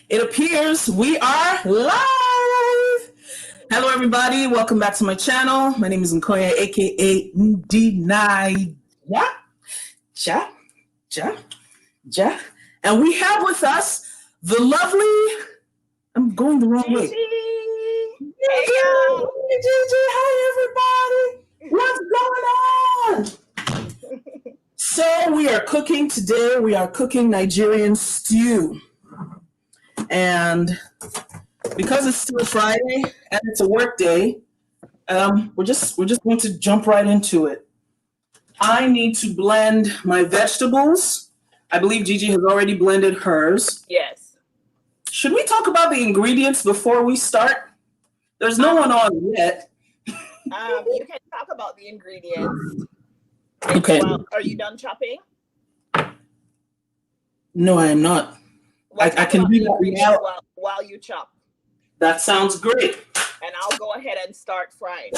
It appears we are live. Hello, everybody. Welcome back to my channel. My name is Nkoya, aka Ndinai. Ja, ja, ja, ja. And we have with us the lovely. I'm going the wrong way. Hey, y'all. Hey, Gigi. Hi, everybody. What's going on? So we are cooking today. We are cooking Nigerian stew. And because it's still Friday and it's a work day, we're just going to jump right into it. I need to blend my vegetables. I believe Gigi has already blended hers. Yes. Should we talk about the ingredients before we start? There's no one on yet. You can talk about the ingredients. Okay. Well, are you done chopping? No, I am not. We'll I can do that now. while you chop. That sounds great. And I'll go ahead and start frying.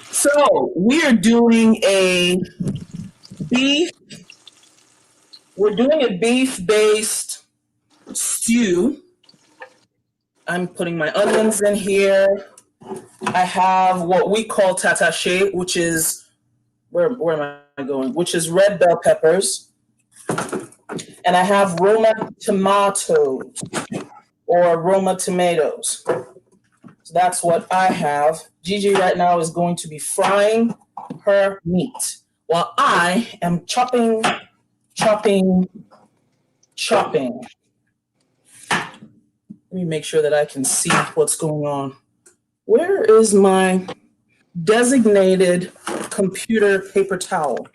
So we're doing a beef-based stew. I'm putting my onions in here. I have what we call tatache, which is where am I going? Which is red bell peppers. And I have Roma tomatoes or Roma tomatoes. So that's what I have. Gigi right now is going to be frying her meat while I am chopping. Let me make sure that I can see what's going on. Where is my designated computer paper towel?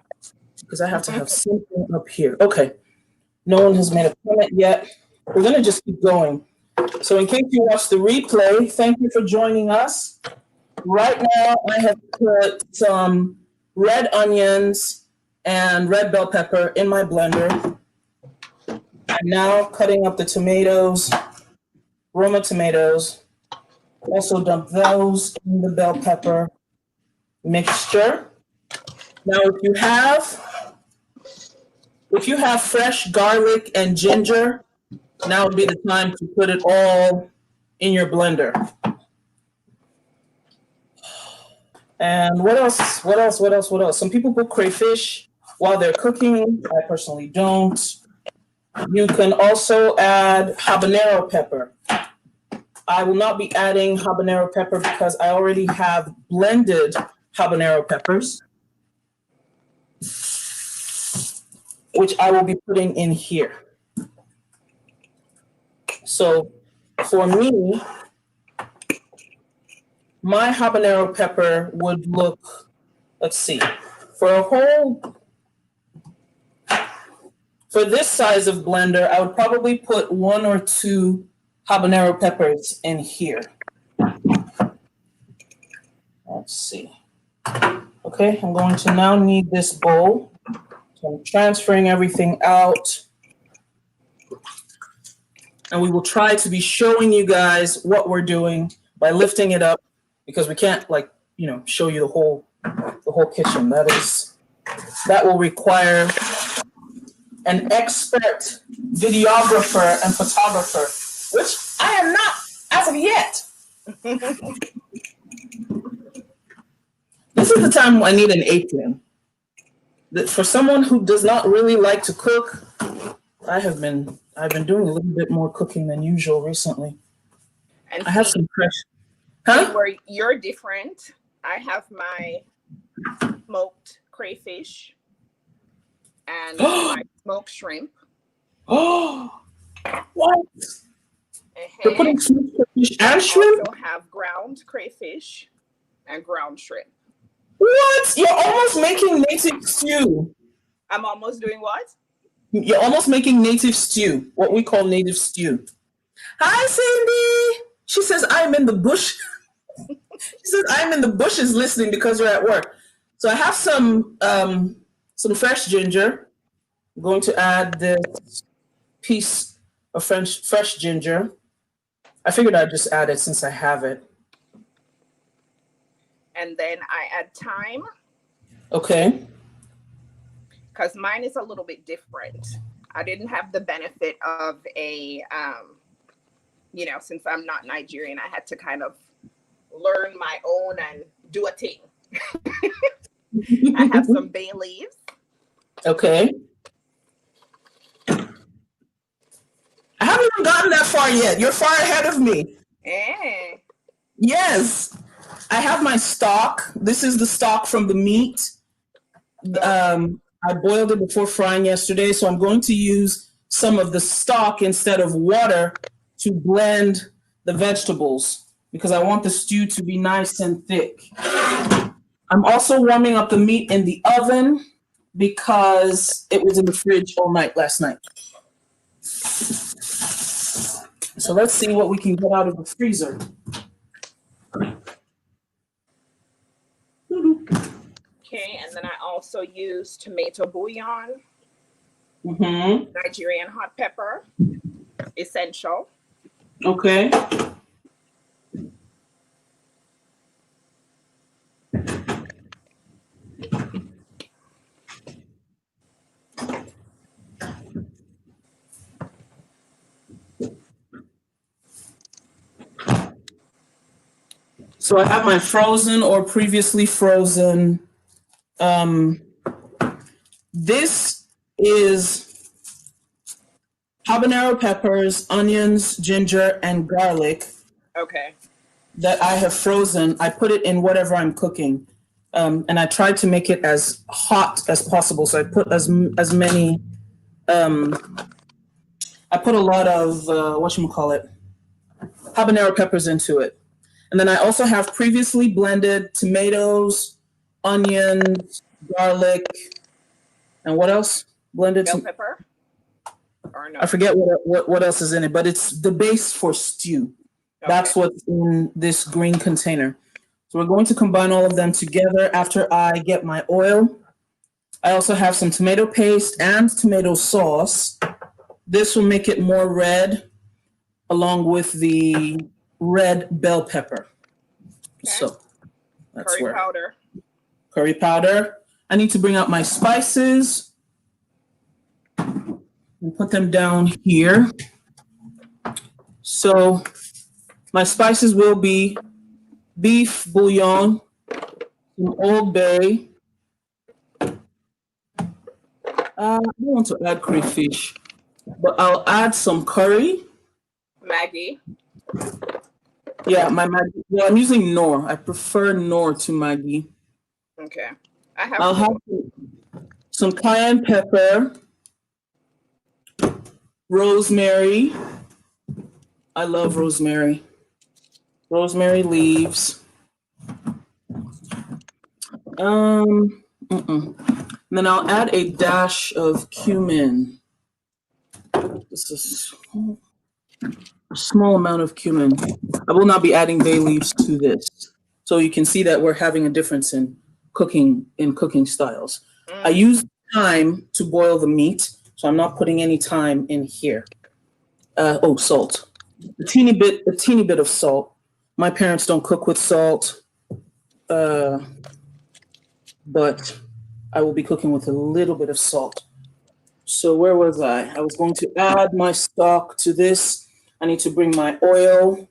Because I have to have something up here. Okay. No one has made a comment yet. We're going to just keep going. So in case you watch the replay, thank you for joining us. Right now, I have put some red onions and red bell pepper in my blender. I'm now cutting up the tomatoes, Roma tomatoes. Also dump those in the bell pepper mixture. Now, if you have fresh garlic and ginger, now would be the time to put it all in your blender. And what else? Some people put crayfish while they're cooking. I personally don't. You can also add habanero pepper. I will not be adding habanero pepper because I already have blended habanero peppers, which I will be putting in here. So for me, my habanero pepper would look, let's see, for this size of blender, I would probably put 1 or 2 habanero peppers in here. Let's see. Okay, I'm going to now need this bowl. So I'm transferring everything out. And we will try to be showing you guys what we're doing by lifting it up because we can't show you the whole kitchen. That will require an expert videographer and photographer, which I am not as of yet. This is the time I need an apron. For someone who does not really like to cook, I've been doing a little bit more cooking than usual recently. And I have some fresh. Where you're different, I have my smoked crayfish and my smoked shrimp. Oh, what? You're putting smoked crayfish and I shrimp? also have ground crayfish and ground shrimp. What? You're almost making native stew. I'm almost doing what? You're almost making native stew, what we call native stew. Hi, Cindy. She says, I'm in the bush. She says, I'm in the bushes listening because you're at work. So I have some fresh ginger. I'm going to add this piece of fresh ginger. I figured I'd just add it since I have it. And then I add thyme. Okay. Because mine is a little bit different. I didn't have the benefit of a, since I'm not Nigerian, I had to kind of learn my own and do a thing. I have some bay leaves. Okay. I haven't even gotten that far yet. You're far ahead of me. Yes. I have my stock. This is the stock from the meat. I boiled it before frying yesterday, so I'm going to use some of the stock instead of water to blend the vegetables because I want the stew to be nice and thick. I'm also warming up the meat in the oven because it was in the fridge all night last night. So let's see what we can get out of the freezer. Okay, and then I also use tomato bouillon, Nigerian hot pepper, essential. Okay. So I have my frozen or previously frozen. This is habanero peppers, onions, ginger, and garlic. Okay. That I have frozen. I put it in whatever I'm cooking. And I tried to make it as hot as possible. So I put as many, I put a lot of, whatchamacallit, habanero peppers into it. And then I also have previously blended tomatoes, onions, garlic, and what else? Blended bell pepper? Or no? I forget what else is in it, but it's the base for stew. Okay. That's what's in this green container. So we're going to combine all of them together after I get my oil. I also have some tomato paste and tomato sauce. This will make it more red, along with the red bell pepper. Okay. So that's curry powder. Curry powder. I need to bring out my spices and put them down here. So my spices will be beef bouillon, some Old Bay. I don't want to add crayfish, but I'll add some curry. Maggi. Yeah, my Maggi. Well, I'm using Knorr. I prefer Knorr to Maggi. Okay. I'll have some cayenne pepper, rosemary. I love rosemary. Rosemary leaves. And then I'll add a dash of cumin. This is a small amount of cumin. I will not be adding bay leaves to this. So you can see that we're having a difference in cooking styles. I use thyme to boil the meat, so I'm not putting any thyme in here. Salt. A teeny bit of salt. My parents don't cook with salt, but I will be cooking with a little bit of salt. So where was I? I was going to add my stock to this. I need to bring my oil.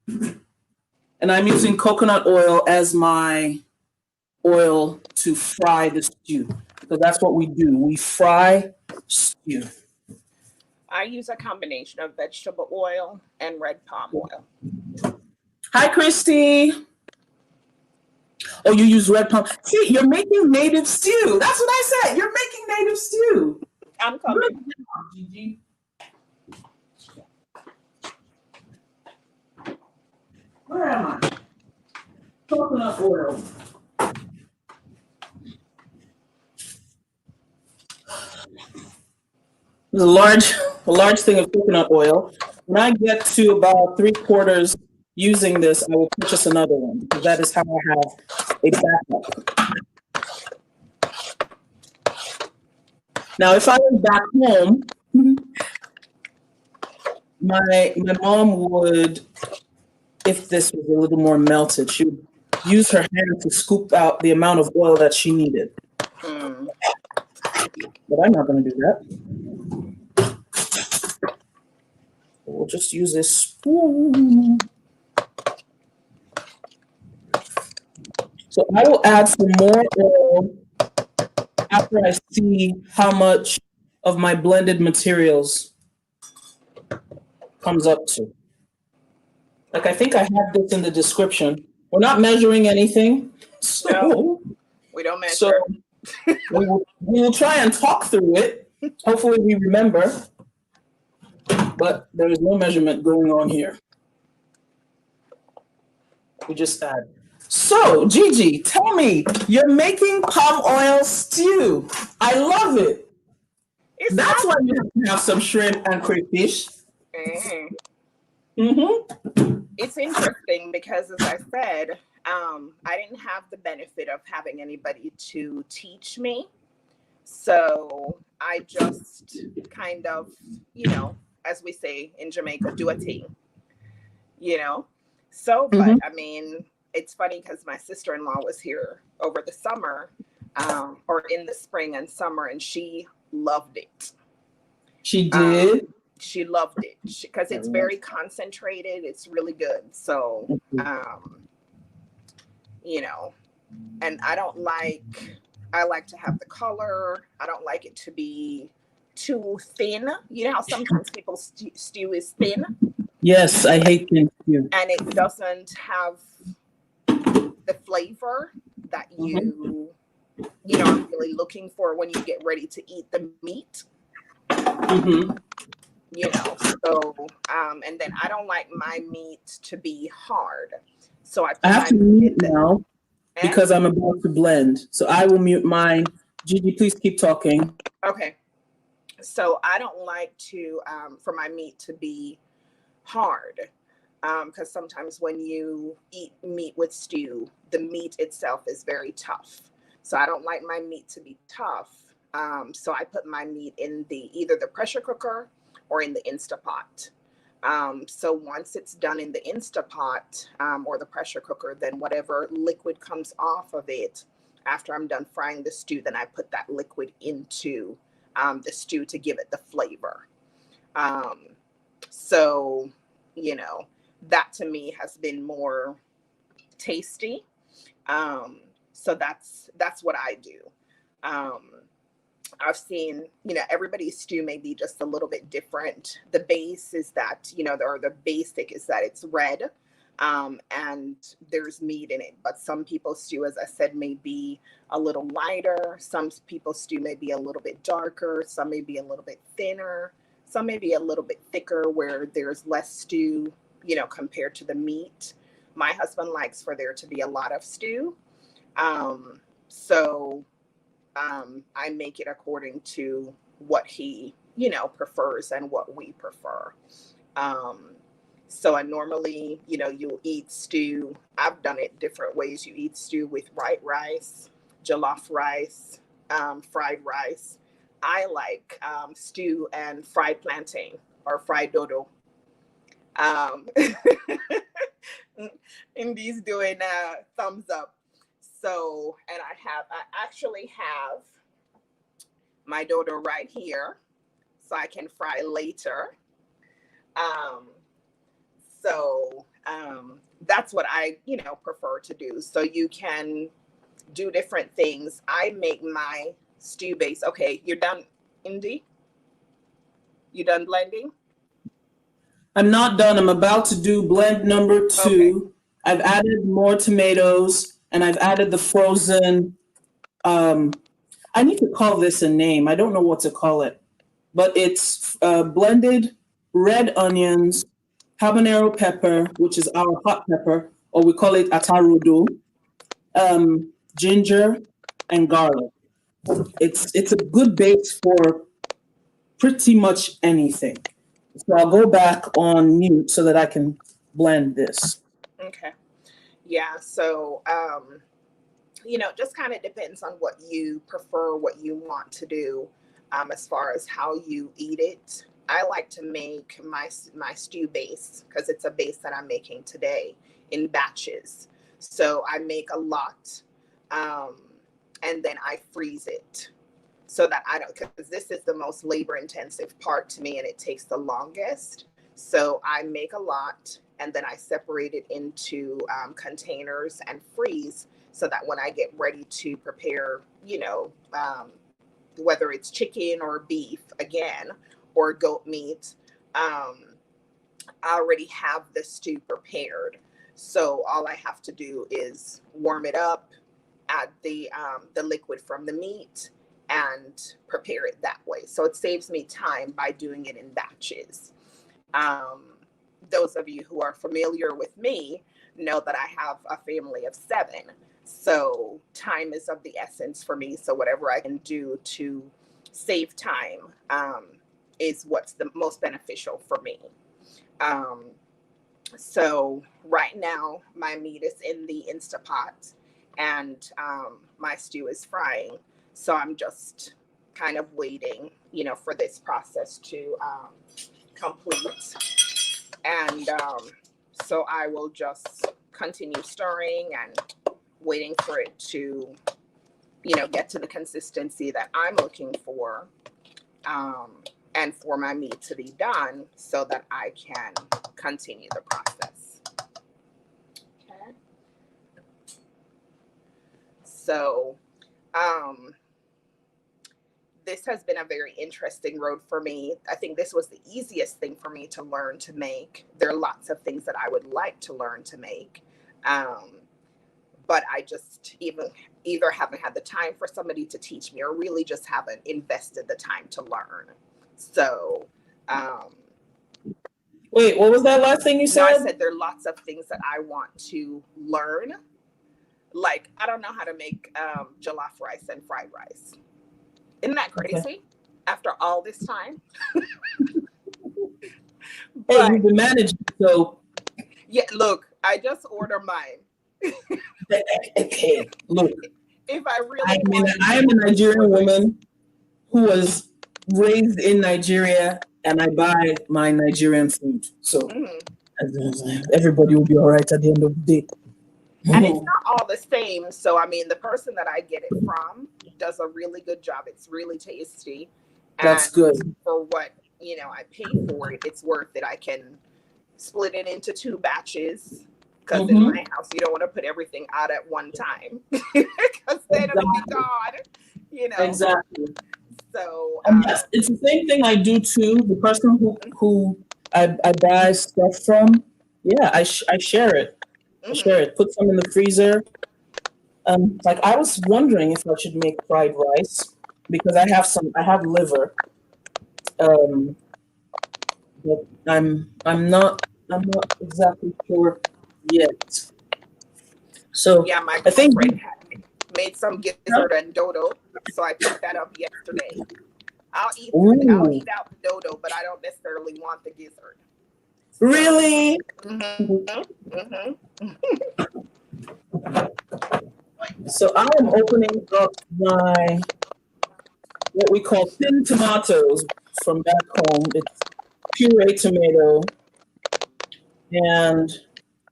And I'm using coconut oil as my oil to fry the stew. So that's what we do. We fry stew. I use a combination of vegetable oil and red palm oil. Hi, Christy. Oh, you use red palm. See, you're making native stew. That's what I said. You're making native stew. I'm coming. Gigi. Where am I? Coconut oil. There's a large thing of coconut oil. When I get to about 3/4 using this, I will purchase another one because that is how I have a backup. Now, if I was back home, my mom would, if this was a little more melted, she would use her hand to scoop out the amount of oil that she needed. But I'm not going to do that. will just use this spoon. So I will add some more oil after I see how much of my blended materials comes up to. Like, I think I have this in the description. We're not measuring anything. No, we don't So measure. we will try and talk through it. Hopefully we remember, but there is no measurement going on here. We just add. So, Gigi, tell me, you're making palm oil stew. I love it. It's That's not. why you have to have some shrimp and crayfish. Mm. Mm-hmm. It's interesting because, as I said, I didn't have the benefit of having anybody to teach me. So I just kind of, as we say in Jamaica, do a thing, you know? So, but Mm-hmm. I mean, it's funny because my sister-in-law was here over the summer, or in the spring and summer, and she loved it. She Um, did. she loved it because I it's love very concentrated. It's really good. So, it. um, you know, and I like to have the color. I don't like it to be too thin. You know how sometimes people stew is thin Yes, I hate things too. and it doesn't have the flavor that Mm-hmm. are really looking for when you get ready to eat the meat. Mm-hmm. So and then I don't like my meat to be hard. So I I put have my to meat mute in the now eh? because I'm about to blend. So I will mute mine. Gigi, please keep talking. Okay. So I don't like to for my meat to be hard because sometimes when you eat meat with stew, the meat itself is very tough. So I don't like my meat to be tough. So I put my meat in either the pressure cooker or in the Instapot. So once it's done in the Instapot or the pressure cooker, then whatever liquid comes off of it after I'm done frying the stew, then I put that liquid into the stew to give it the flavor. Um, so, you know, that to me has been more tasty. So that's what I do. Um, I've seen, everybody's stew may be just a little bit different. The base is that, or the basic is that it's red, and there's meat in it. But some people's stew, as I said, may be a little lighter. Some people's stew may be a little bit darker. Some may be a little bit thinner. Some may be a little bit thicker where there's less stew, compared to the meat. My husband likes for there to be a lot of stew. So I make it according to what he, prefers and what we prefer. Um, so I normally, you'll eat stew. I've done it different ways. You eat stew with white rice, jollof rice, fried rice. I like stew and fried plantain or fried dodo. Um, Indy's doing thumbs up. So, and I actually have my dodo right here, so I can fry later. Um, so that's what I, prefer to do. So you can do different things. I make my stew base. Okay, you're done, Indy? You done blending? I'm not done. I'm about to do blend number Okay. 2. I've added more tomatoes and I've added the frozen. Um, I need to call this a name. I don't know what to call it, but it's blended red onions, habanero pepper, which is our hot pepper, or we call it atarudu, ginger, and garlic. It's a good base for pretty much anything. So I'll go back on mute so that I can blend this. Okay. Yeah. So, just kind of depends on what you prefer, what you want to do, as far as how you eat it. I like to make my stew base because it's a base that I'm making today in batches. So I make a lot, um, and then I freeze it so that I don't, because this is the most labor intensive part to me and it takes the longest. So I make a lot and then I separate it into containers and freeze so that when I get ready to prepare, whether it's chicken or beef again or goat meat, I already have the stew prepared. So all I have to do is warm it up, add the liquid from the meat, and prepare it that way. So it saves me time by doing it in batches. Um, those of you who are familiar with me know that I have a family of 7. So time is of the essence for me. So whatever I can do to save time is what's the most beneficial for me. Um, so right now my meat is in the Instapot and my stew is frying. So I'm just kind of waiting, for this process to complete. And so I will just continue stirring and waiting for it to, get to the consistency that I'm looking for. And for my meat to be done so that I can continue the process. Okay. So, this has been a very interesting road for me. I think this was the easiest thing for me to learn to make. There are lots of things that I would like to learn to make. But I just either haven't had the time for somebody to teach me or really just haven't invested the time to learn. So, wait, what was that last thing you said? I said there are lots of things that I want to learn. Like, I don't know how to make jollof rice and fried rice. Isn't that crazy? Okay. After all this time? Hey, you've been managing, so. Yeah, look, I just order mine. Okay, look. If I really I am a Nigerian woman who was raised in Nigeria, and I buy my Nigerian food. So everybody will be all right at the end of the day. And it's not all the same. So, I mean, the person that I get it from does a really good job. It's really tasty. And that's good. For what, I pay for it, it's worth it. I can split it into 2 batches. Because in my house, you don't want to put everything out at one time. Because then it'll be gone, Exactly. So yes, it's the same thing I do too. The person who I buy stuff from, yeah, I share it. I share it. Put some in the freezer. Like I was wondering if I should make fried rice because I have liver. But I'm not exactly sure yet. So yeah, my I think girlfriend made some gizzard and dodo, so I picked that up yesterday. I'll eat out the dodo, but I don't necessarily want the gizzard. So, really? So I am opening up my what we call thin tomatoes from back home. It's puree tomato, and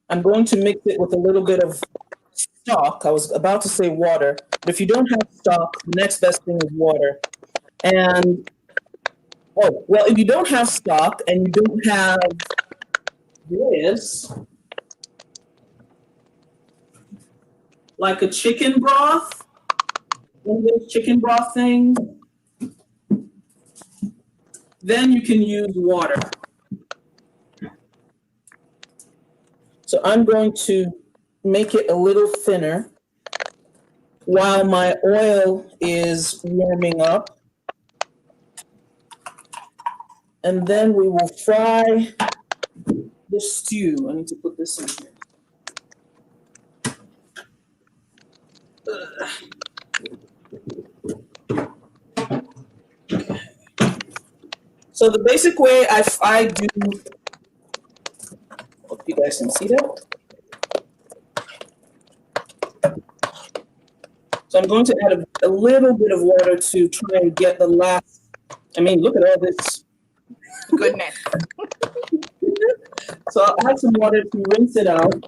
I'm going to mix it with a little bit of stock. I was about to say water, but if you don't have stock, the next best thing is water. And if you don't have stock and you don't have this, like a chicken broth, one of those chicken broth things, then you can use water. So I'm going to make it a little thinner while my oil is warming up. And then we will fry the stew. I need to put this in here. So the basic way I do, hope you guys can see that. So I'm going to add a little bit of water to try and get the last, look at all this. Goodness. So I'll add some water to rinse it out.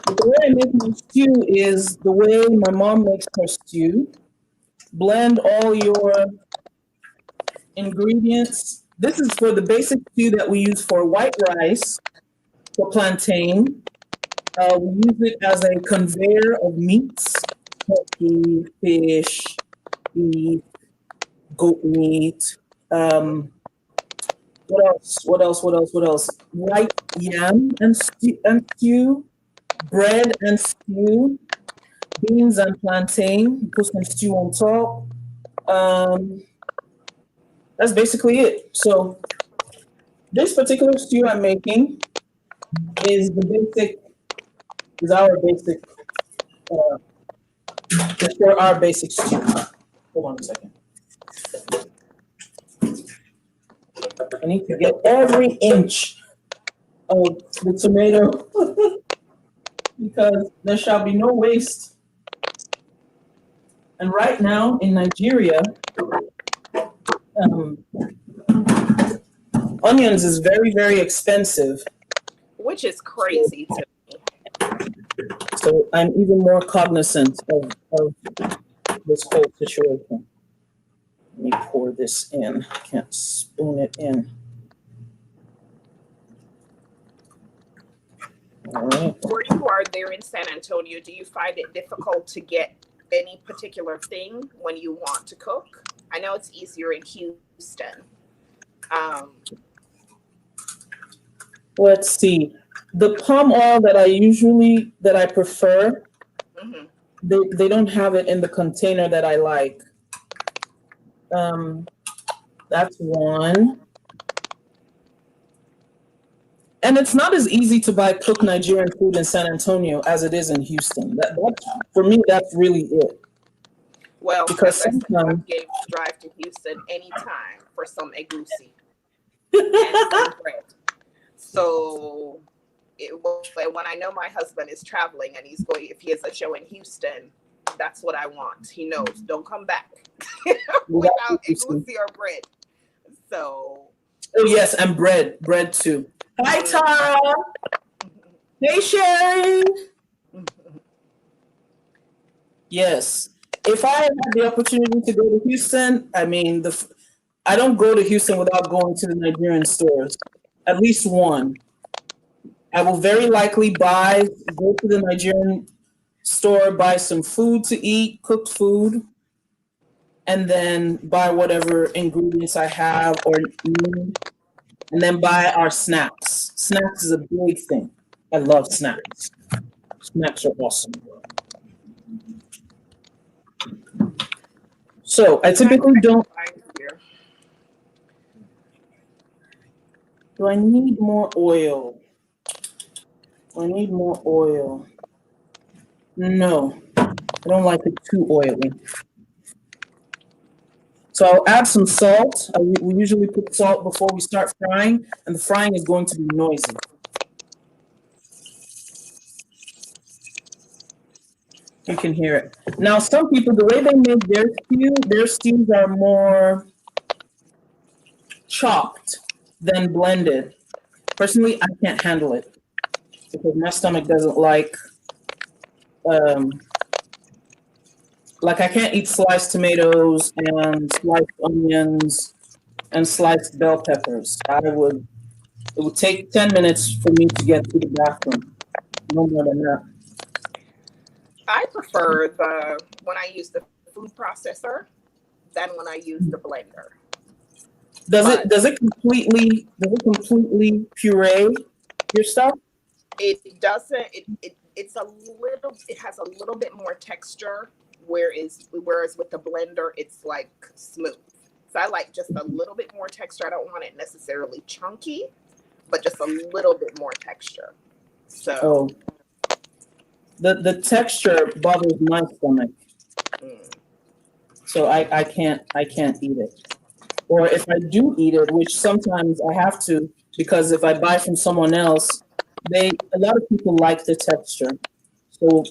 But the way I make my stew is the way my mom makes her stew. Blend all your ingredients. This is for the basic stew that we use for white rice, for plantain. We use it as a conveyor of meats, turkey, fish, beef, goat meat. What else? What else? What else? What else? White yam and stew, bread and stew, beans and plantain. Put some stew on top. That's basically it. So this particular stew I'm making is our basic, uh, is for our basic stew. Hold on a second. I need to get every inch of the tomato because there shall be no waste. And right now in Nigeria, onions is very, very expensive. Which is crazy to me. So I'm even more cognizant of this whole situation. Let me pour this in. I can't spoon it in. All right. Where you are there in San Antonio, do you find it difficult to get any particular thing when you want to cook? I know it's easier in Houston. Let's see. The palm oil that I prefer, Mm-hmm. they don't have it in the container that I like. That's one. And it's not as easy to buy cooked Nigerian food in San Antonio as it is in Houston. That for me, that's really it. Well, Because I'm sometimes, game to drive to Houston anytime for some egusi and some bread. So when I know my husband is traveling and he's going, if he has a show in Houston, that's what I want. He knows, don't come back without egusi or bread. So. oh yes, and bread too. Hi Tara. Hey Sherry. Yes. If I had the opportunity to go to Houston, I mean, I don't go to Houston without going to the Nigerian stores. At least one. I will very likely go to the Nigerian store, buy some food to eat, cooked food, and then buy whatever ingredients I have or need, and then buy our snacks. Snacks is a big thing. I love snacks. Snacks are awesome. So I typically don't. Do I need more oil? Do I need more oil? No, I don't like it too oily. So I'll add some salt. We usually put salt before we start frying, and the frying is going to be noisy. You can hear it. Now, some people, the way they make their stews are more chopped than blended. Personally, I can't handle it because my stomach doesn't like I can't eat sliced tomatoes and sliced onions and sliced bell peppers. It would take 10 minutes for me to get to the bathroom. No more than that. I prefer when I use the food processor than when I use the blender. Does it completely puree your stuff? It doesn't. It has a little bit more texture, whereas with the blender it's like smooth. So I like just a little bit more texture. I don't want it necessarily chunky, but just a little bit more texture. So the texture bothers my stomach. So I can't eat it. Or if I do eat it, which sometimes I have to, because if I buy from someone else, a lot of people like the texture. So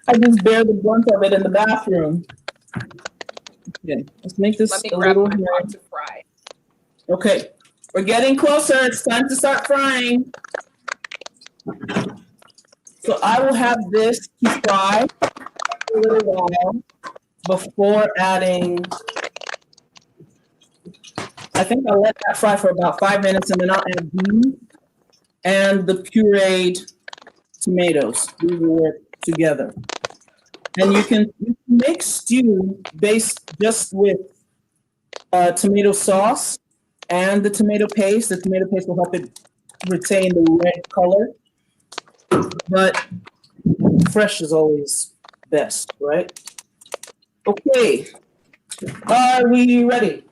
I just bear the brunt of it in the bathroom. Okay, let's make this let me a grab little my more. pot to fry. Okay, we're getting closer. It's time to start frying. So I will have this to fry for a little while before adding. I think I'll let that fry for about 5 minutes, and then I'll add these and the pureed tomatoes. These will work together. And you can make stew based just with tomato sauce and the tomato paste. The tomato paste will help it retain the red color, but fresh is always best, right? Okay, are we ready?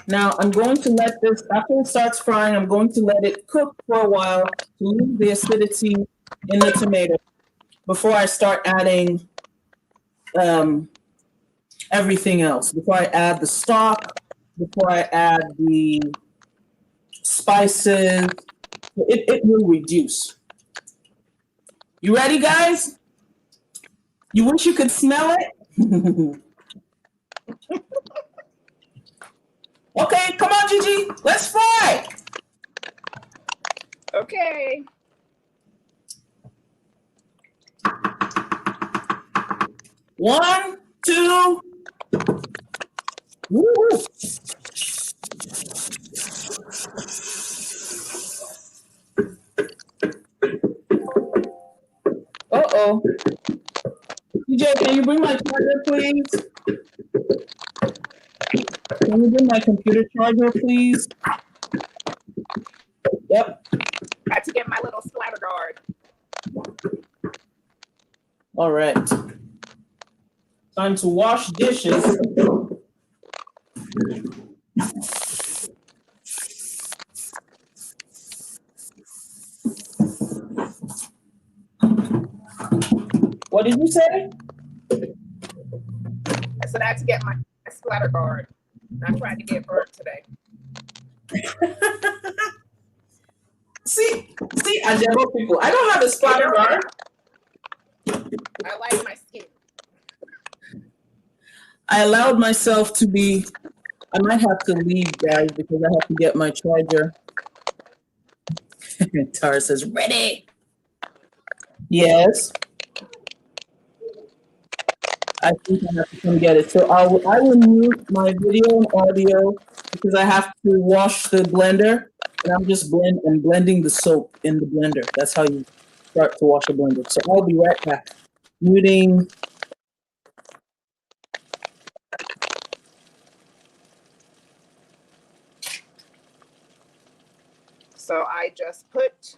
Now I'm going to let this, after it starts frying, I'm going to let it cook for a while to lose the acidity in the tomato before I start adding everything else. Before I add the stock, before I add the spices, it will reduce. You ready, guys? You wish you could smell it? Okay, come on, Gigi, let's fry. Okay. One, two. Woo. Uh-oh. DJ, can you bring my charger, please? Can you bring my computer charger, please? Yep. Got to get my little splatter guard. All right. Time to wash dishes. What did you say? I said I had to get my splatter guard. I tried to get burnt today. See, I demo people. I don't have a splatter guard. I like my skin. I allowed myself to be. I might have to leave, guys, because I have to get my charger. Tara says, ready. Yes. I think I have to come get it. So I will mute my video and audio because I have to wash the blender, and I'm blending the soap in the blender. That's how you start to wash a blender. So I'll be right back. Muting. So I just put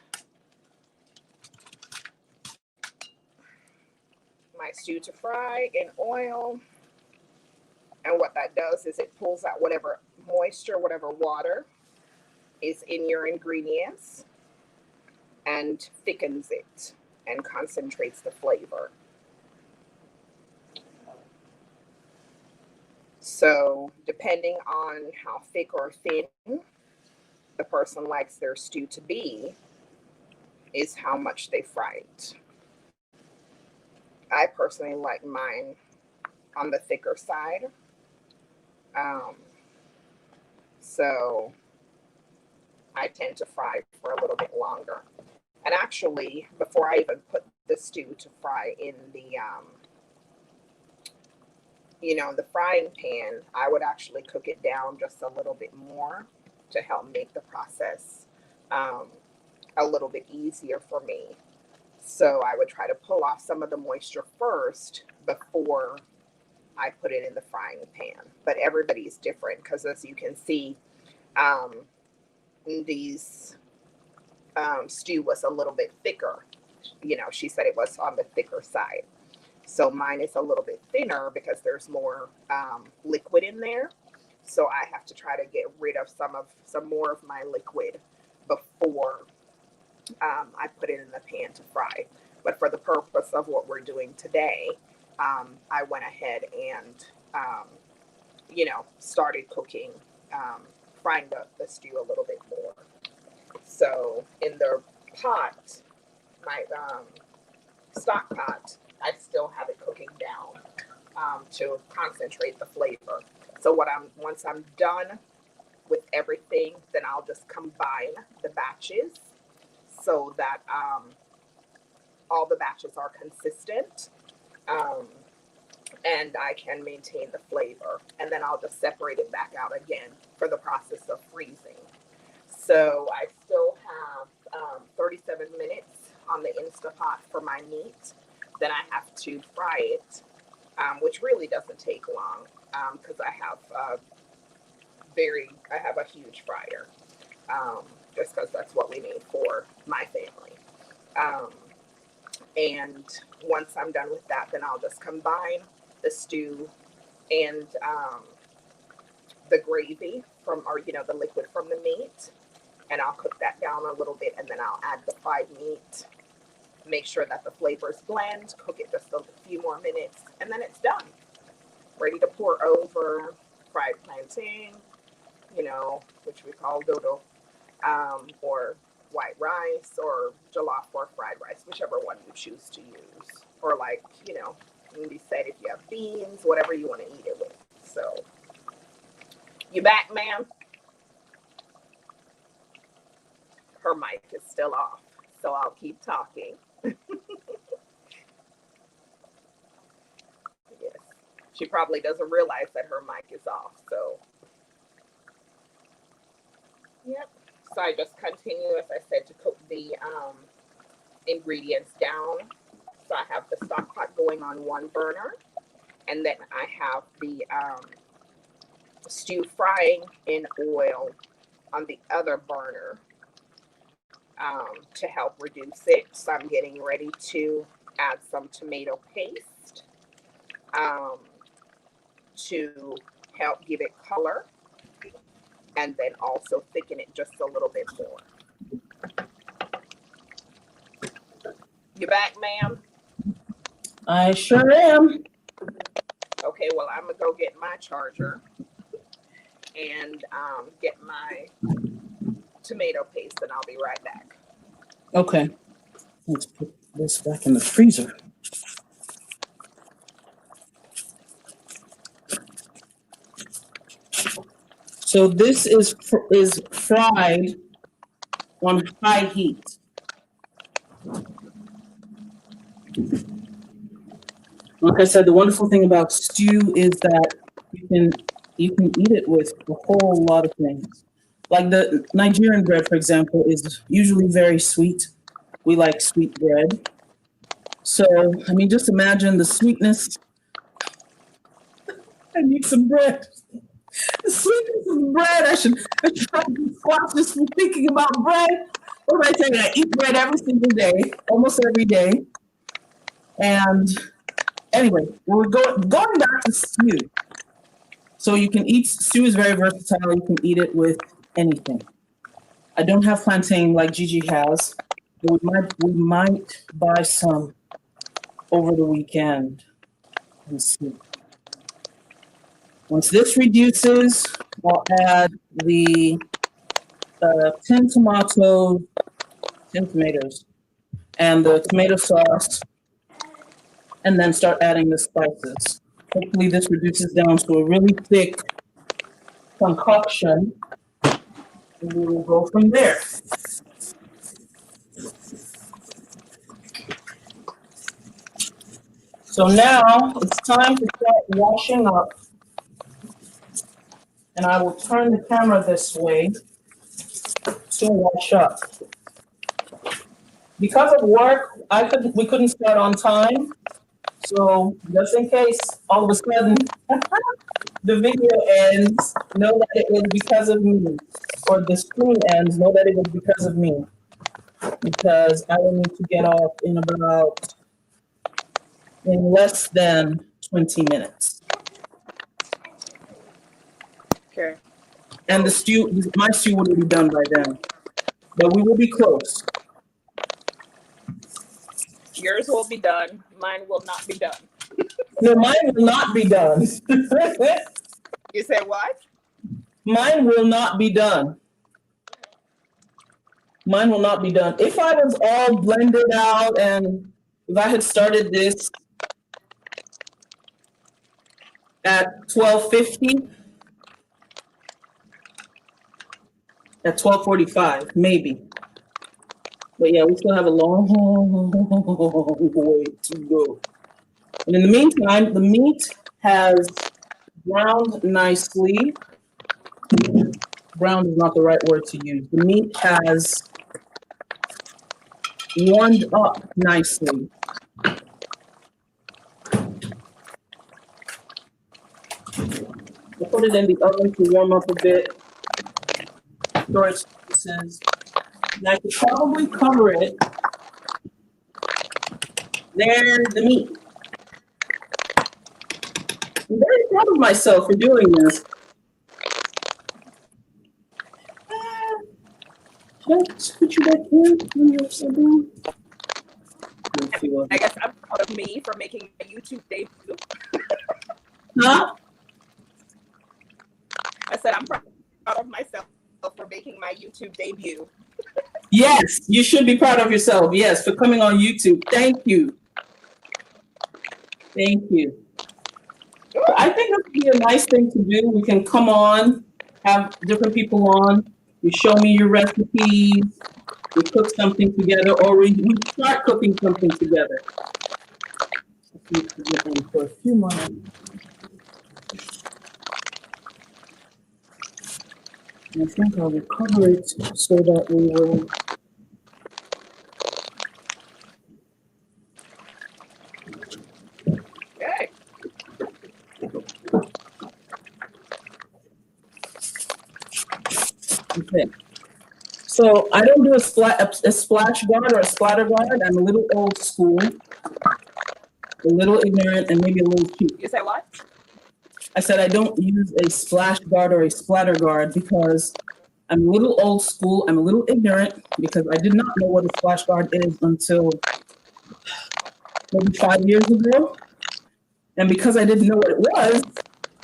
my stew to fry in oil. And what that does is it pulls out whatever moisture, whatever water is in your ingredients and thickens it and concentrates the flavor. So depending on how thick or thin the person likes their stew to be is how much they fry it. I personally like mine on the thicker side. So I tend to fry for a little bit longer. And actually, before I even put the stew to fry in the, the frying pan, I would actually cook it down just a little bit more to help make the process a little bit easier for me. So I would try to pull off some of the moisture first before I put it in the frying pan. But everybody's different because, as you can see, these stew was a little bit thicker. She said it was on the thicker side. So mine is a little bit thinner because there's more liquid in there. So I have to try to get rid of some more of my liquid before I put it in the pan to fry. But for the purpose of what we're doing today, I went ahead and, started cooking, frying the stew a little bit more. So in the pot, my stock pot, I still have it cooking down to concentrate the flavor. So once I'm done with everything, then I'll just combine the batches so that all the batches are consistent. And I can maintain the flavor. And then I'll just separate it back out again for the process of freezing. So I still have 37 minutes on the Instapot for my meat. Then I have to fry it, which really doesn't take long because I have a huge fryer, just because that's what we need for my family. And once I'm done with that, then I'll just combine the stew and the gravy the liquid from the meat, and I'll cook that down a little bit, and then I'll add the fried meat, make sure that the flavors blend, cook it just a few more minutes, and then it's done. Ready to pour over fried plantain, which we call dodo, or white rice, or jollof or fried rice, whichever one you choose to use. Or you can decide if you have beans, whatever you want to eat it with. So, you back, ma'am? Her mic is still off, so I'll keep talking. Yes. She probably doesn't realize that her mic is off, so. Yep. So I just continue, as I said, to cook the ingredients down. So I have the stock pot going on one burner, and then I have the stew frying in oil on the other burner to help reduce it. So I'm getting ready to add some tomato paste to help give it color, and then also thicken it just a little bit more. You back, ma'am? I sure am. Okay, well, I'm gonna go get my charger and get my tomato paste, and I'll be right back. Okay. Let's put this back in the freezer. So this is fried on high heat. Like I said, the wonderful thing about stew is that you can eat it with a whole lot of things. Like the Nigerian bread, for example, is usually very sweet. We like sweet bread. So, just imagine the sweetness. I need some bread. The sweetness of bread. I should watch this from thinking about bread. What am I saying? I eat bread every single day, almost every day. And anyway, we're going back to stew. So you can eat, stew is very versatile. You can eat it with anything. I don't have plantain like Gigi has, but we might buy some over the weekend and see. Once this reduces, I'll add the 10 tomatoes, and the tomato sauce, and then start adding the spices. Hopefully this reduces down to a really thick concoction, and we will go from there. So now it's time to start washing up, and I will turn the camera this way to wash up. Because of work, we couldn't start on time. So just in case all of a sudden the video ends, know that it was because of me. Or the screen ends, know that it was because of me. Because I will need to get off in less than 20 minutes. Okay. And my stew will be done by then. But we will be close. Yours will be done. Mine will not be done. No, mine will not be done. You say what? Mine will not be done. Mine will not be done. If I was all blended out and if I had started this at 12:50, at 12:45, maybe. But yeah, we still have a long way to go. And in the meantime, the meat has browned nicely. Brown is not the right word to use. The meat has warmed up nicely. I put it in the oven to warm up a bit. Storage pieces. And I could probably cover it. There's the meat. I'm very proud of myself for doing this. Just put you back in when you're upside down. I guess I'm proud of me for making a YouTube debut. Huh? I said I'm proud of myself for making my YouTube debut. Yes, you should be proud of yourself. Yes, for coming on YouTube. Thank you. Thank you. I think that would be a nice thing to do. We can come on, have different people on. You show me your recipes. We cook something together, or we start cooking something together. For a few moments. I think I'll recover it so that we will. Okay. Okay. So I don't do a splash guard or a splatter guard. I'm a little old school, a little ignorant, and maybe a little cute. You say what? I said I don't use a splash guard or a splatter guard because I'm a little old school. I'm a little ignorant because I did not know what a splash guard is until maybe 5 years ago. And because I didn't know what it was,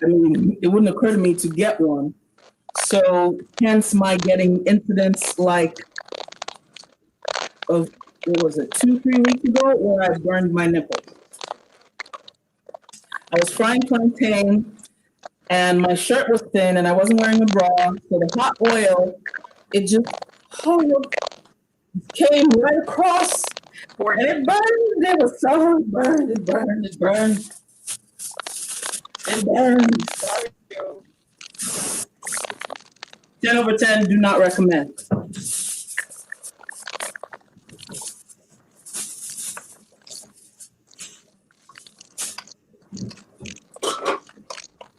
I mean, it wouldn't occur to me to get one. So hence my getting incidents like of, what was it, 2-3 weeks ago where I burned my nipple. I was frying plantain and my shirt was thin and I wasn't wearing a bra. So the hot oil, it just came right across and it burned. It was so burned. It burned. It burned. It burned. 10 over 10, do not recommend.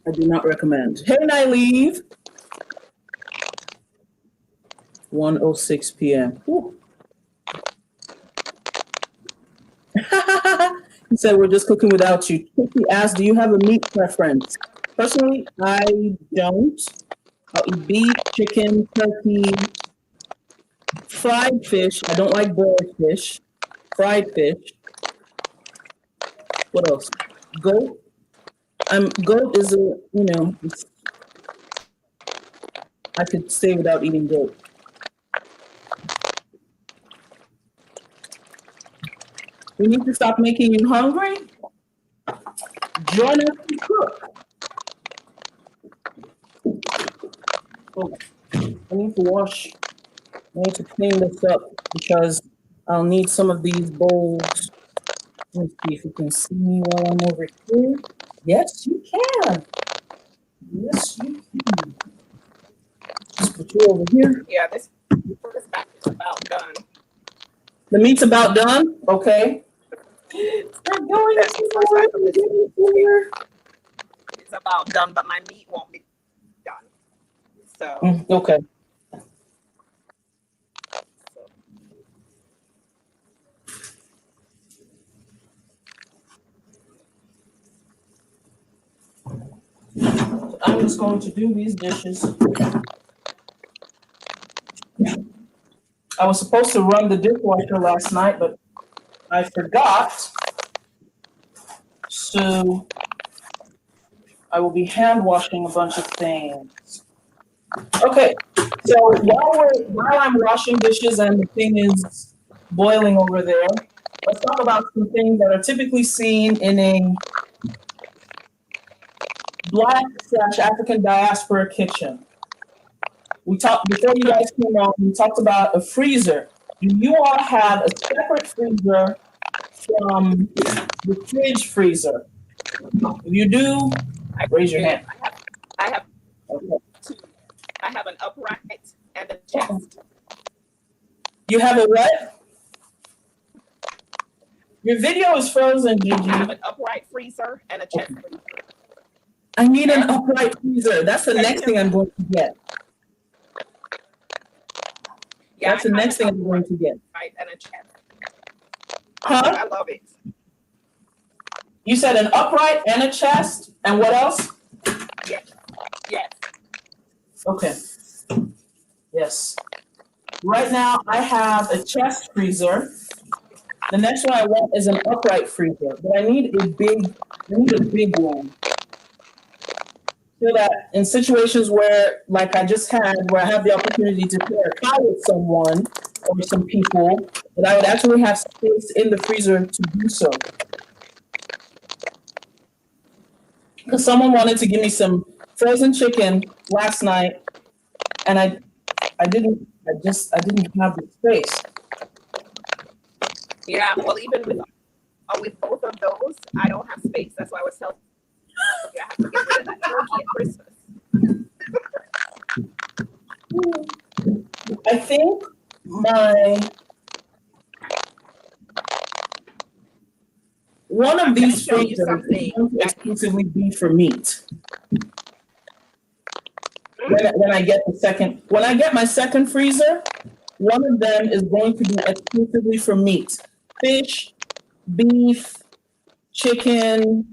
I do not recommend. Hey, Nyleave. 1:06 p.m. He said, we're just cooking without you. He asked, do you have a meat preference? Personally, I don't. I'll eat beef, chicken, turkey, fried fish. I don't like boiled fish. Fried fish. What else? Goat. Goat is I could stay without eating goat. We need to stop making you hungry. Join us to cook. Oh, I need to clean this up because I'll need some of these bowls. Let's see if you can see me while I'm over here. Yes, you can. Yes, you can. Just put you over here. Yeah, this back is about done. The meat's about done? Okay. It's about done, but my meat won't be done. So. Okay. I'm just going to do these dishes. I was supposed to run the dishwasher last night, but I forgot. So I will be hand washing a bunch of things. Okay, so while I'm washing dishes and the thing is boiling over there, let's talk about some things that are typically seen in a Black/African diaspora kitchen. we talked before you guys came on. We talked about a freezer. Do you all have a separate freezer from the fridge freezer? If you do, I raise your do. hand. I have Okay. two. I have an upright and a chest. You have a what? Your video is frozen, I have Gigi. an upright freezer and a chest freezer. I need an upright freezer. That's the Can you next hear thing me? I'm going to get. Yeah, That's the I have next thing an I'm going to get. upright and a chest. Huh? I love it. You said an upright and a chest, and what else? Yes. Yes. Okay. Yes. Right now, I have a chest freezer. The next one I want is an upright freezer, but I need a big one. So that in situations where, like I just had, where I have the opportunity to share a car with someone or some people, that I would actually have space in the freezer to do so. Because someone wanted to give me some frozen chicken last night, and I didn't have the space. Yeah. Well, even with both of those, I don't have space. That's why I was telling you I have to get rid of that turkey at Christmas. I think one of these show you freezers is something going to that- exclusively be for meat. When I get my second freezer, one of them is going to be exclusively for meat. Fish, beef, chicken,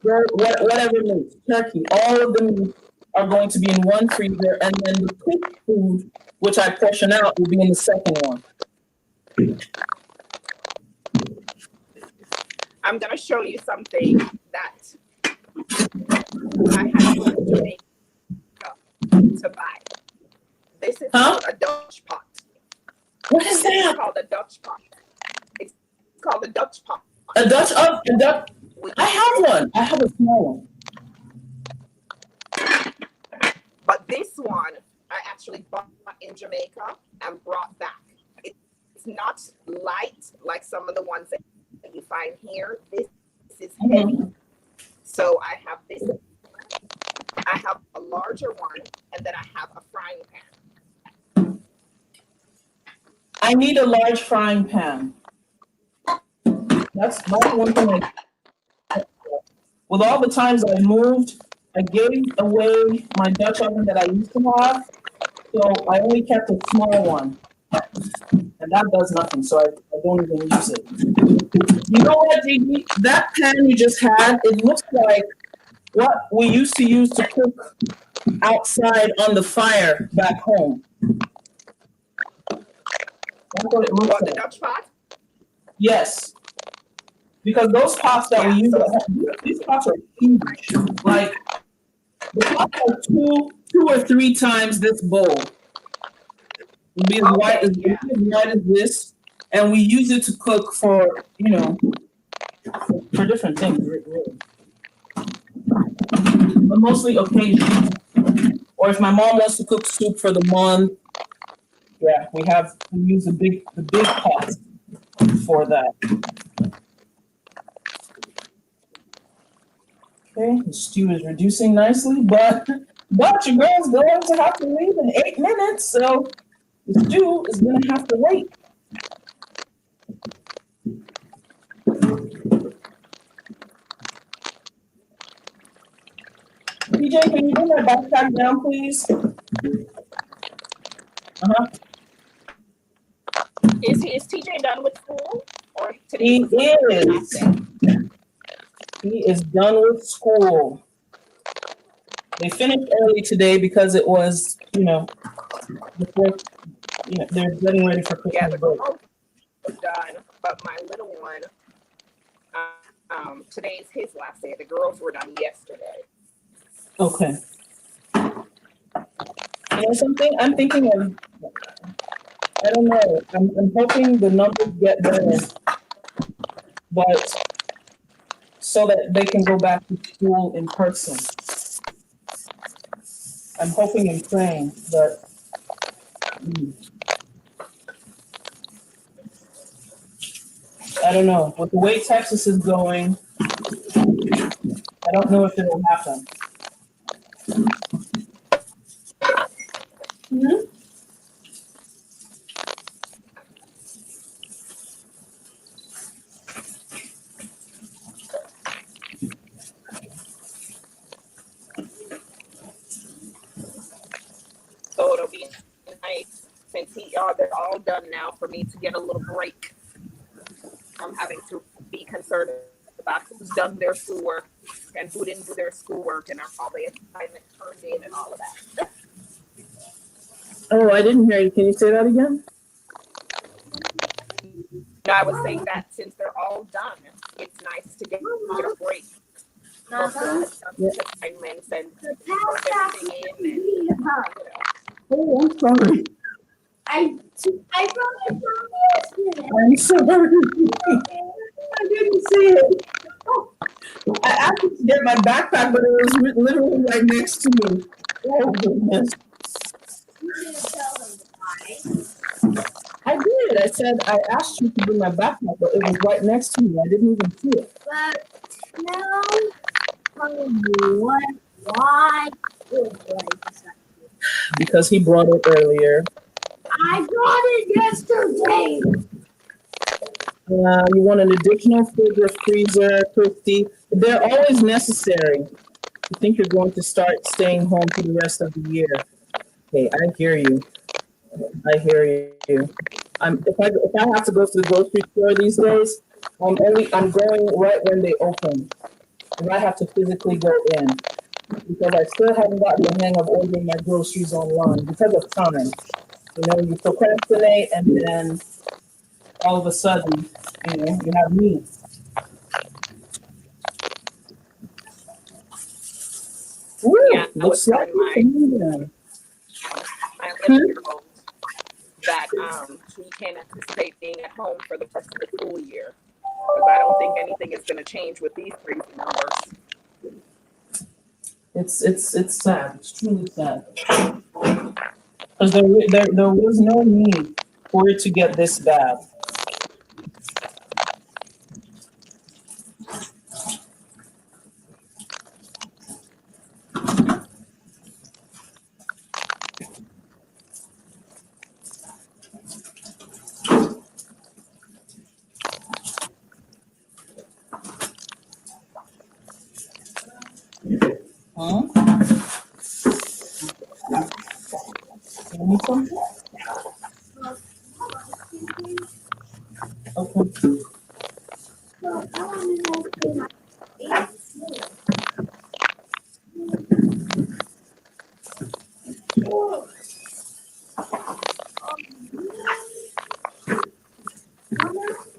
whatever meat, turkey, all of the meat are going to be in one freezer, and then the cooked food, which I portion out, will be in the second one. I'm going to show you something that I had to buy. This is called a Dutch pot. What is that? It's called a Dutch pot. It's called a Dutch pot. A Dutch. I have one. I have a small one. But this one I actually bought in Jamaica and brought back. It's not light like some of the ones that you find here. This is heavy. So I have this. I have a larger one, and then I have a frying pan. I need a large frying pan. That's one thing. With all the times I moved, I gave away my Dutch oven that I used to have, so I only kept a small one, and that does nothing. So I don't even use it. You know what, Gigi? That pan you just had, it looks like what we used to use to cook outside on the fire back home. That's what it looks What, the like. Dutch pot? Yes. Because those pots that we use at home, these pots are huge. Like, the pots are two or three times this bowl. It'll be as wide as this. And we use it to cook for, for different things, really. But mostly occasionally. Or if my mom wants to cook soup for the month, yeah, we use the big pot for that. Okay, the stew is reducing nicely, but your girl's going to have to leave in 8 minutes, so the stew is going to have to wait. PJ, can you bring my backpack down, please? Is TJ done with school? Or today? He is. He is done with school. They finished early today because it was, before, they're getting ready for Christmas. Yeah, the girls are done, but my little one, today is his last day. The girls were done yesterday. Okay. You know something? I'm thinking of, I don't know. I'm hoping the numbers get better, but so that they can go back to school in person. I'm hoping and praying, but I don't know. With the way Texas is going, I don't know if it'll happen. Mhm. So it'll be nice since they're all done now for me to get a little break from having to be concerned about who's done their schoolwork and who didn't do their schoolwork and all the assignments turned in and all of that. Oh, I didn't hear you. Can you say that again? No, I was saying that since they're all done, it's nice to get a break from the assignments and turn everything in and, you know. Oh, I'm sorry. I brought it from yesterday. I'm sorry. I didn't see it. I asked you to get my backpack, but it was literally right next to me. Oh, goodness. You didn't tell them why. I did. I said, I asked you to bring my backpack, but it was right next to me. I didn't even see it. But now, why? Because he brought it earlier. I brought it yesterday. You want an additional fridge or freezer, Christy? They're always necessary. You think you're going to start staying home for the rest of the year? Okay, I hear you. I hear you. If I have to go to the grocery store these days, I'm going right when they open, and I have to physically go in because I still haven't gotten the hang of ordering my groceries online because of time. You know, you procrastinate, and then all of a sudden, you have me. Woo, Yeah, I was looks like telling it's my 11-year-old that he can't anticipate being at home for the rest of the school year because I don't think anything is going to change with these crazy numbers. It's sad. It's truly sad. Because there was no need for it to get this bad. Huh? You need something? Okay.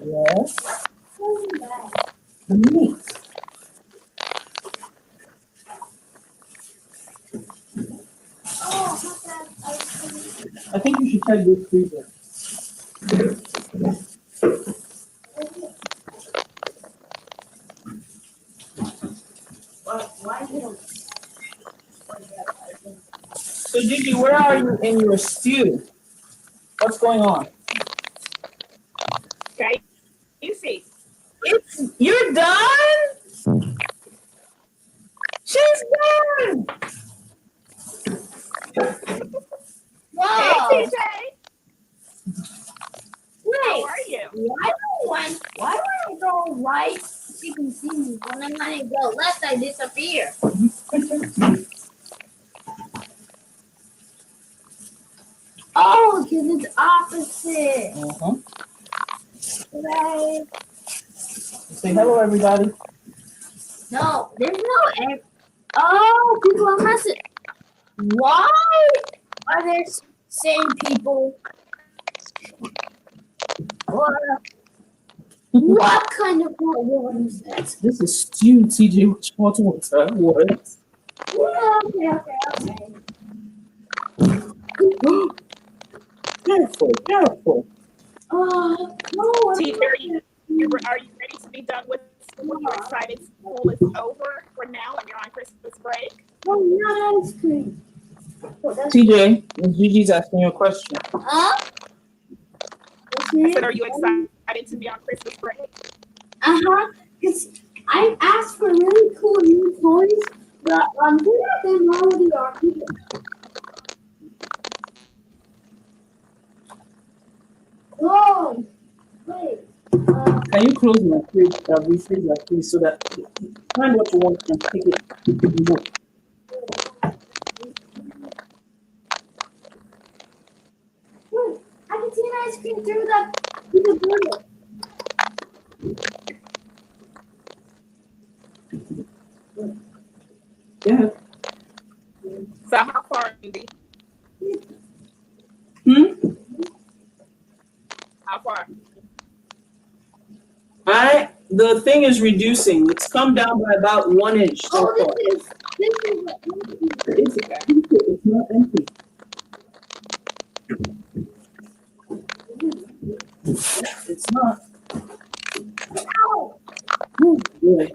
Yes. Neat. I think you should check this freezer. So Gigi, where are you in your stew? What's going on? Okay, you see. You're done? She's done. Whoa! Hey, TJ. How Wait, are you? why would I go right so you can see me? When I'm gonna go left, I disappear. Oh, because it's opposite. Uh-huh. Right. Say hello, everybody. No, there's no. Oh, people are messing. Why are there same people? What kind of what is that? This is stew, TJ. Which water? What? Okay. Careful, careful. No. TJ, are you ready to be done with school? You're excited school is over for now and you're on Christmas break? Oh, not ice cream. TJ, Gigi's asking you a question. Huh? I said, are you excited to be on Christmas break? Because I asked for really cool new toys, but they're already are here. Whoa! Wait. Can you close my fridge, refreeze my fridge so that find what you want and take it? No. Wait, I can see an ice cream through the window. Yeah. So how far, Andy? How far? The thing is reducing. It's come down by about 1 inch so far. This is It's not empty. It's not. Ow! Oh, boy.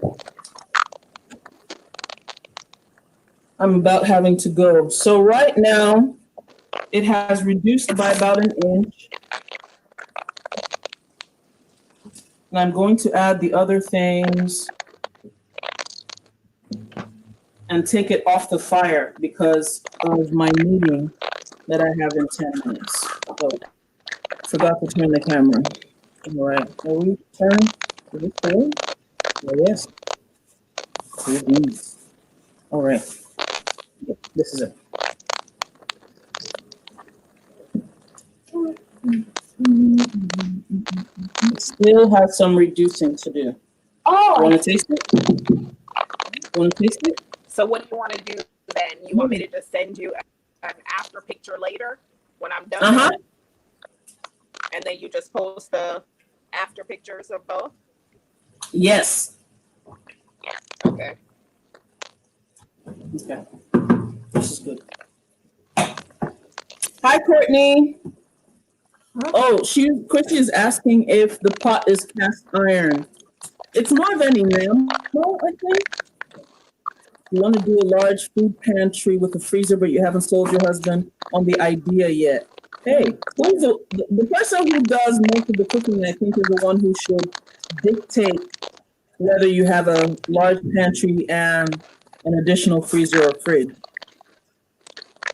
I'm about having to go. So right now, it has reduced by about 1 inch. And I'm going to add the other things and take it off the fire because of my meeting that I have in 10 minutes. So, forgot to turn the camera. All right, are we turning? Is it turning? Oh, yes. It is. All right, this is it. It still has some reducing to do. Oh, Want to taste it? Want to taste it? So what do you want to do then? You want me to just send you an after picture later when I'm done? Uh-huh. And then you just post the after pictures of both? Yes. Okay. Okay. This is good. Hi, Courtney. Oh, Chrissy is asking if the pot is cast iron. It's more of an enamel, I think. You want to do a large food pantry with a freezer, but you haven't sold your husband on the idea yet. Hey, who's the person who does most of the cooking, I think, is the one who should dictate whether you have a large pantry and an additional freezer or fridge.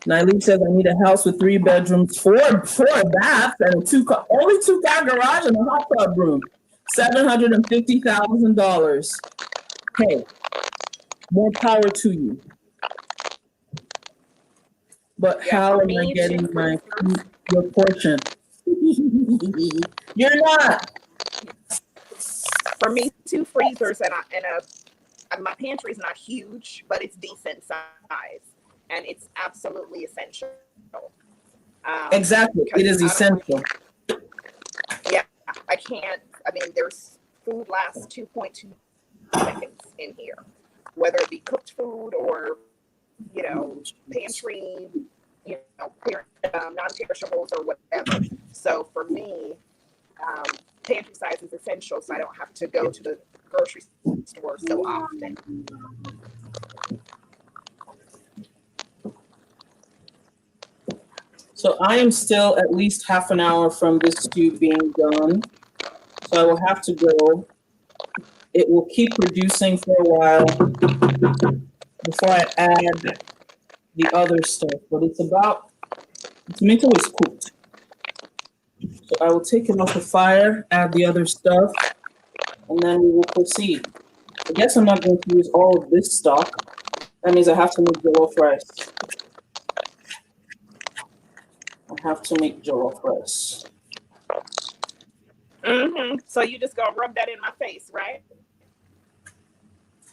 Nylene says, I need a house with 3 bedrooms, 4 baths, and only 2-car garage and a hot tub room. $750,000. Hey, more power to you. But Yeah, how for am I me, getting too. your portion? You're not. For me, 2 freezers and my pantry is not huge, but it's decent size, and it's absolutely essential. Exactly, it is essential. Yeah, I can't. I mean, there's food lasts 2.2 seconds in here, whether it be cooked food or pantry, non-perishables or whatever. So for me, pantry size is essential, so I don't have to go to the grocery store so often. So I am still at least half an hour from this stew being done. So I will have to go. It will keep reducing for a while before I add the other stuff. But the tomato is cooked. So I will take it off the fire, add the other stuff, and then we will proceed. I guess I'm not going to use all of this stock. That means I have to make jollof rice. So you just gonna rub that in my face, right?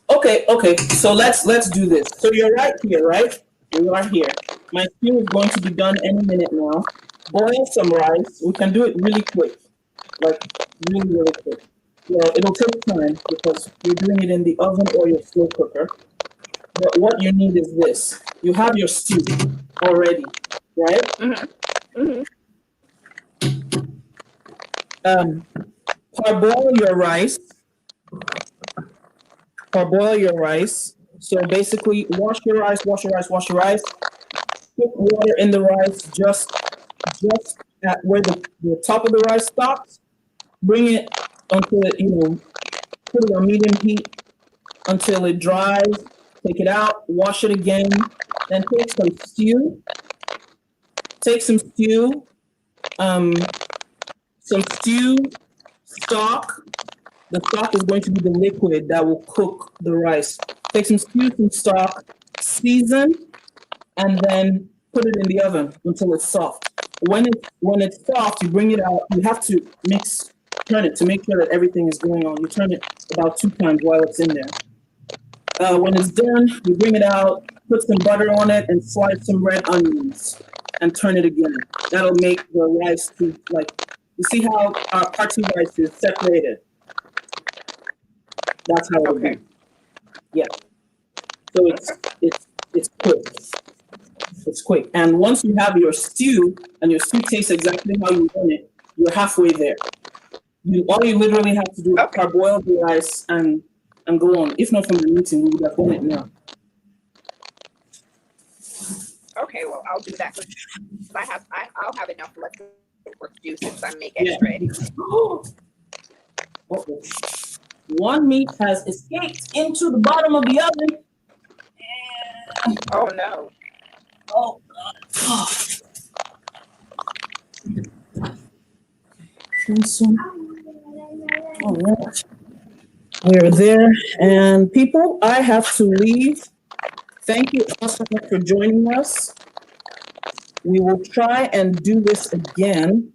Okay. So let's do this. So you're right here, right? You are here. My stew is going to be done any minute now. Boil some rice. We can do it really quick, like really, really quick. Well, it'll take time because you're doing it in the oven or your slow cooker. But what you need is this. You have your stew already, right? Parboil your rice. So basically, wash your rice. put water in the rice just at where the top of the rice stops. Bring it until it, put it on medium heat until it dries. Take it out, wash it again, then take some stew. Take some stew stock. The stock is going to be the liquid that will cook the rice. Take some stew, some stock, season, and then put it in the oven until it's soft. When it's soft, you bring it out. You have to turn it to make sure that everything is going on. You turn it about 2 times while it's in there. When it's done, you bring it out, put some butter on it, and slice some red onions, and turn it again. That'll make the rice you see how our party rice is separated. That's how it'll be. Yeah. So it's quick. It's quick. And once you have your stew and your stew tastes exactly how you want it, you're halfway there. All you literally have to do is parboil the rice and go on. If not from the meeting, we would have done it now. Okay, well, I'll do that. I'll have enough leftover stew since I make extra anyway. Uh-oh. One meat has escaped into the bottom of the oven. Oh no. Oh God. All right. We're there. And people, I have to leave. Thank you all so much for joining us. We will try and do this again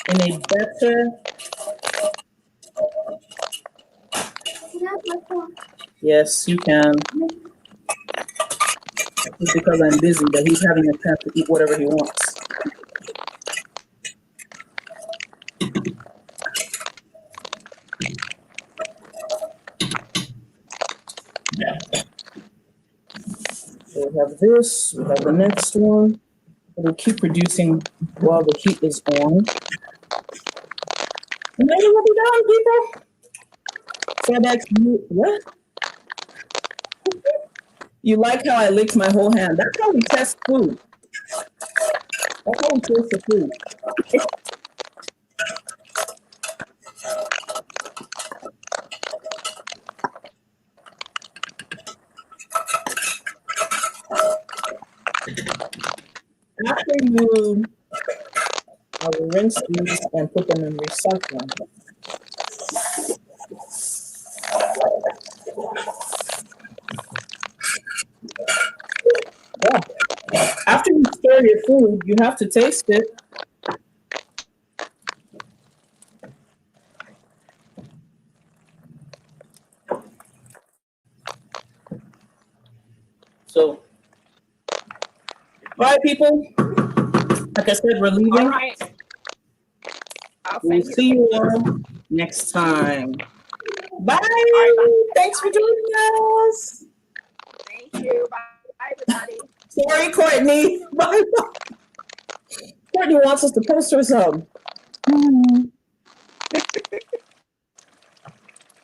in a better. Yes, you can. It's because I'm busy that he's having a chance to eat whatever he wants. So we have this, we have the next one. We'll keep producing while the heat is on. And then we'll be done, people. So that's what? You like how I licked my whole hand? That's how we test food. That's how we taste the food. After you rinse these and put them in recycling. Yeah. After you stir your food, you have to taste it. So, all right, people. Like I said, we're leaving. All right. We'll see you all next time. Bye. Bye. Thanks for joining us. Thank you. Bye, everybody. Sorry, Courtney. Bye. Courtney wants us to post her some.